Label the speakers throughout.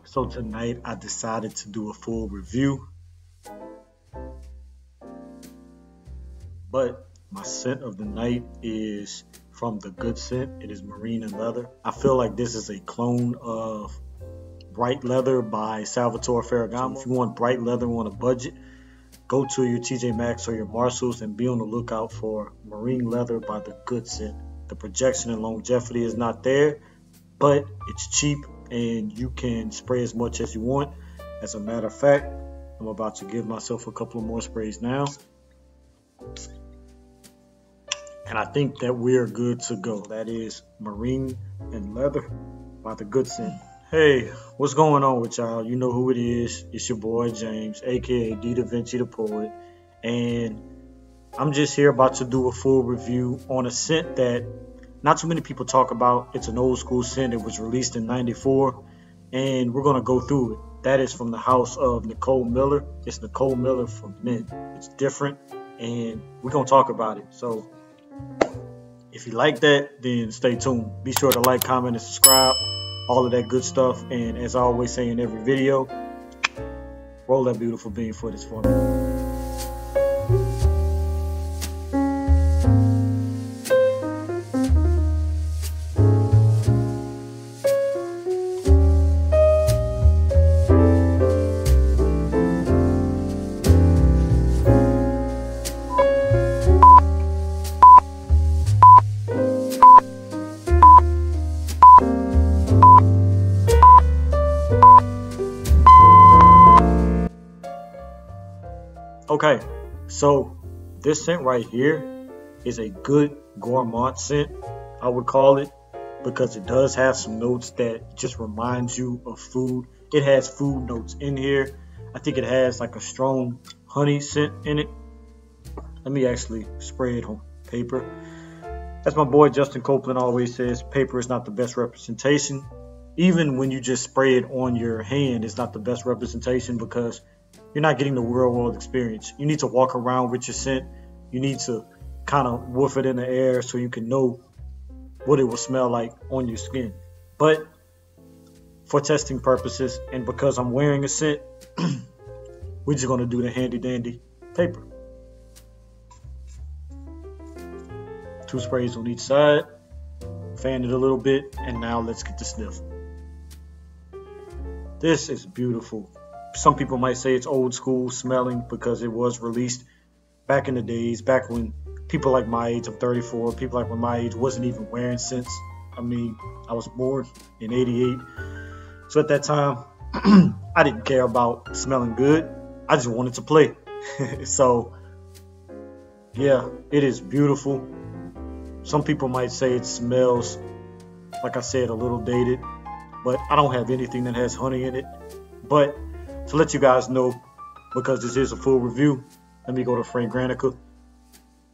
Speaker 1: So tonight I decided to do a full review, but my scent of the night is from the good scent. It is marine and leather. I feel like this is a clone of bright leather by Salvatore Ferragamo. So if you want bright leather on a budget, go to your TJ Maxx or your Marshalls and be on the lookout for marine leather by the good scent. The projection and longevity is not there, but it's cheap and you can spray as much as you want. As a matter of fact, I'm about to give myself a couple of more sprays now. And I think that we're good to go. That is marine and leather by the good scent. Hey, what's going on with y'all? You know who it is. It's your boy James, aka Davinci the Poet. And I'm just here about to do a full review on a scent that not too many people talk about. It's an old school scent. It was released in '94, and we're gonna go through it. That is from the house of Nicole Miller. It's Nicole Miller for men. It's different, and we're gonna talk about it. So if you like that, then stay tuned. Be sure to like, comment, and subscribe. All of that good stuff. And as I always say in every video, roll that beautiful bean footage for me. Okay, so this scent right here is a good gourmand scent, I would call it, because it does have some notes that just reminds you of food. It has food notes in here. I think it has like a strong honey scent in it. Let me actually spray it on paper. As my boy Justin Copeland always says, paper is not the best representation. Even when you just spray it on your hand, it's not the best representation because you're not getting the real world experience. You need to walk around with your scent. You need to kind of woof it in the air so you can know what it will smell like on your skin. But for testing purposes and because I'm wearing a scent, we're just going to do the handy dandy paper. 2 sprays on each side. Fan it a little bit. And now let's get the sniff. This is beautiful. Some people might say it's old school smelling because it was released back in the days, back when people like my age, I'm 34, people like my age wasn't even wearing scents. I mean, I was born in '88. So at that time, I didn't care about smelling good. I just wanted to play. So, yeah, it is beautiful. Some people might say it smells, like I said, a little dated. But I don't have anything that has honey in it. But to let you guys know, because this is a full review, let me go to Ferragamo.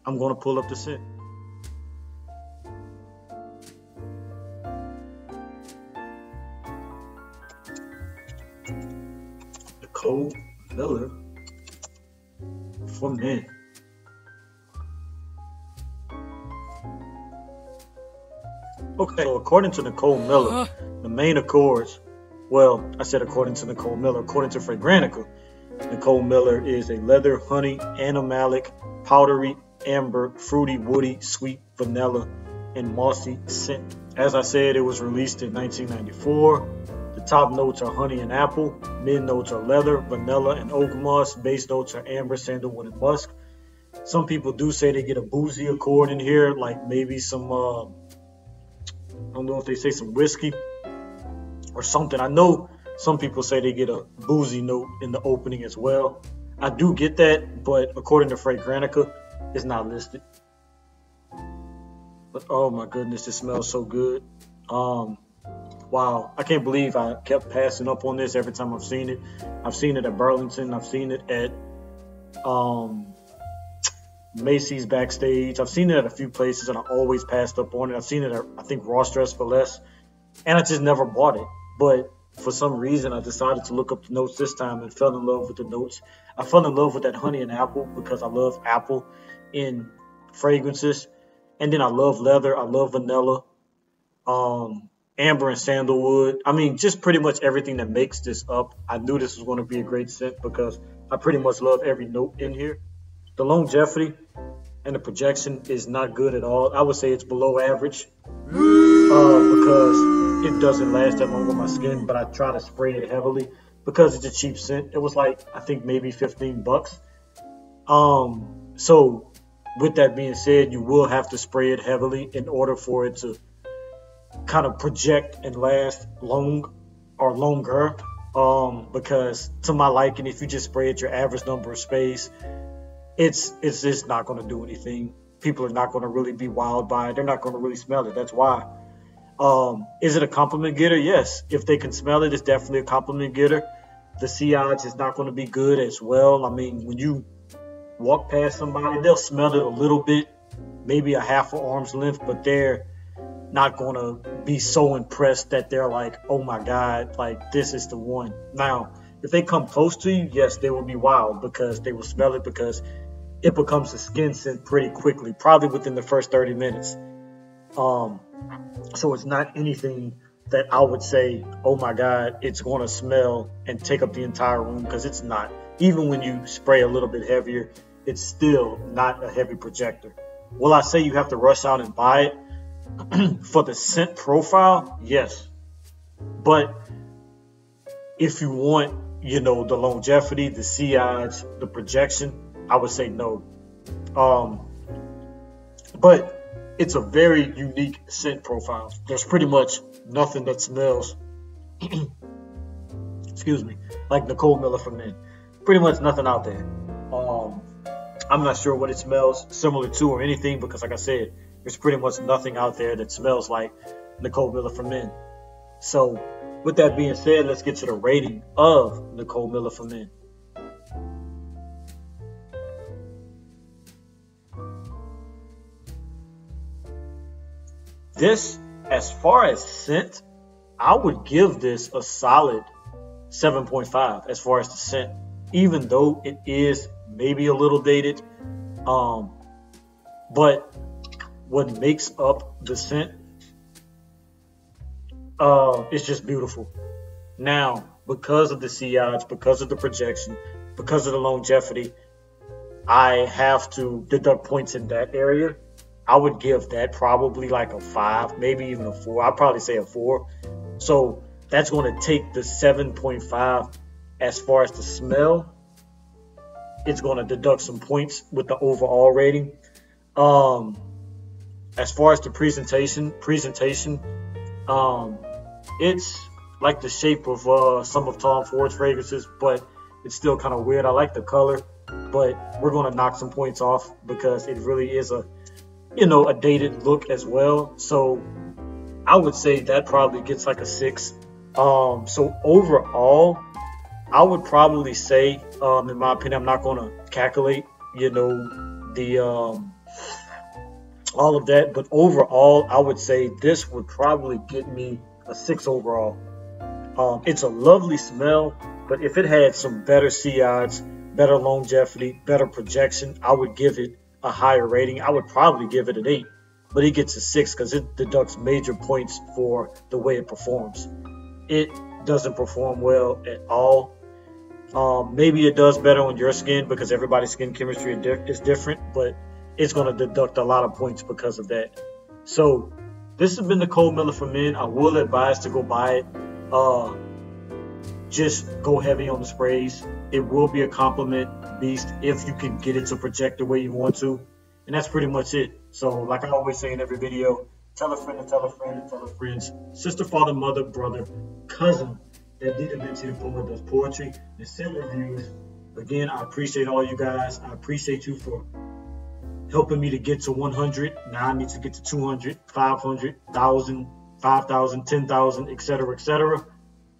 Speaker 1: I'm going to pull up the scent. Nicole Miller for men. Okay, so according to Nicole Miller, the main accords, well, I said according to Nicole Miller, according to Ferragamo, Nicole Miller is a leather, honey, animalic, powdery, amber, fruity, woody, sweet, vanilla, and mossy scent. As I said, it was released in 1994. The top notes are honey and apple. Mid notes are leather, vanilla, and oak moss. Base notes are amber, sandalwood, and musk. Some people do say they get a boozy accord in here, like maybe some, I don't know if they say some whiskey or something. I know some people say they get a boozy note in the opening as well. I do get that, but according to Ferragamo, it's not listed. But oh my goodness, it smells so good. Wow, I can't believe I kept passing up on this every time I've seen it. I've seen it at Burlington. I've seen it at Macy's backstage. I've seen it at a few places and I always passed up on it. I've seen it at, I think, Ross Dress for Less, and I just never bought it. But for some reason, I decided to look up the notes this time and fell in love with the notes. I fell in love with that honey and apple because I love apple in fragrances. And then I love leather. I love vanilla. amber and sandalwood. I mean, just pretty much everything that makes this up. I knew this was going to be a great scent because I pretty much love every note in here. The longevity and the projection is not good at all. I would say it's below average because it doesn't last that long on my skin, but I try to spray it heavily because it's a cheap scent. It was like, I think maybe 15 bucks. So with that being said, you will have to spray it heavily in order for it to kind of project and last long or longer. Because to my liking, if you just spray it your average number of sprays, it's just not going to do anything. People are not going to really be wowed by it. They're not going to really smell it. That's why. Is it a compliment getter? Yes. If they can smell it, it's definitely a compliment getter. The Silage is not going to be good as well. I mean, when you walk past somebody, they'll smell it a little bit, maybe a half an arm's length, but they're not going to be so impressed that they're like, oh my God, like this is the one. Now, if they come close to you, yes, they will be wild because they will smell it because it becomes a skin scent pretty quickly, probably within the first 30 minutes. So it's not anything that I would say, oh my God, it's going to smell and take up the entire room, because it's not. Even when you spray a little bit heavier, it's still not a heavy projector. Will I say you have to rush out and buy it for the scent profile? Yes. But if you want, you know, the longevity, the Silage, the projection, I would say no. But it's a very unique scent profile. There's pretty much nothing that smells, excuse me, like Nicole Miller for men. Pretty much nothing out there. I'm not sure what it smells similar to or anything, because like I said, there's pretty much nothing out there that smells like Nicole Miller for men. So with that being said, let's get to the rating of Nicole Miller for men. This, as far as scent, I would give this a solid 7.5 as far as the scent, even though it is maybe a little dated. But what makes up the scent is just beautiful. Now, because of the Silage, because of the projection, because of the longevity, I have to deduct points in that area. I would give that probably like a 5, maybe even a 4. I'd probably say a 4. So that's going to take the 7.5 as far as the smell. It's going to deduct some points with the overall rating. As far as the presentation, it's like the shape of some of Tom Ford's fragrances, but it's still kind of weird. I like the color, but we're going to knock some points off because it really is a dated look as well. So I would say that probably gets like a 6. So overall, I would probably say, in my opinion, I'm not going to calculate, the all of that, but overall, I would say this would probably get me a 6 overall. It's a lovely smell, but if it had some better Silage, better longevity, better projection, I would give it a higher rating. I would probably give it an 8, but it gets a 6 because it deducts major points for the way it performs. It doesn't perform well at all. Maybe it does better on your skin because everybody's skin chemistry is different, but it's going to deduct a lot of points because of that. So this has been Nicole Miller for men. I will advise to go buy it. Just go heavy on the sprays. It will be a compliment beast if you can get it to project the way you want to. And that's pretty much it. So like I always say in every video, tell a friend to tell a friend to tell a friend. Sister, father, mother, brother, cousin that Davinci the poet does poetry and send reviews. Again, I appreciate all you guys. I appreciate you for helping me to get to 100. Now I need to get to 200, 500, 1,000, 5,000, 10,000, etc., etc.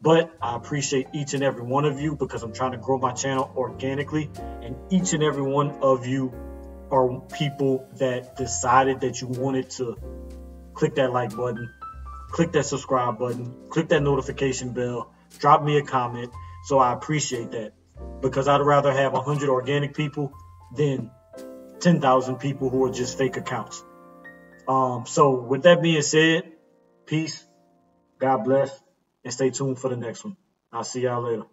Speaker 1: But I appreciate each and every one of you because I'm trying to grow my channel organically. And each and every one of you are people that decided that you wanted to click that like button, click that subscribe button, click that notification bell, drop me a comment. So I appreciate that because I'd rather have 100 organic people than 10,000 people who are just fake accounts. So with that being said, peace. God bless, and stay tuned for the next one. I'll see y'all later.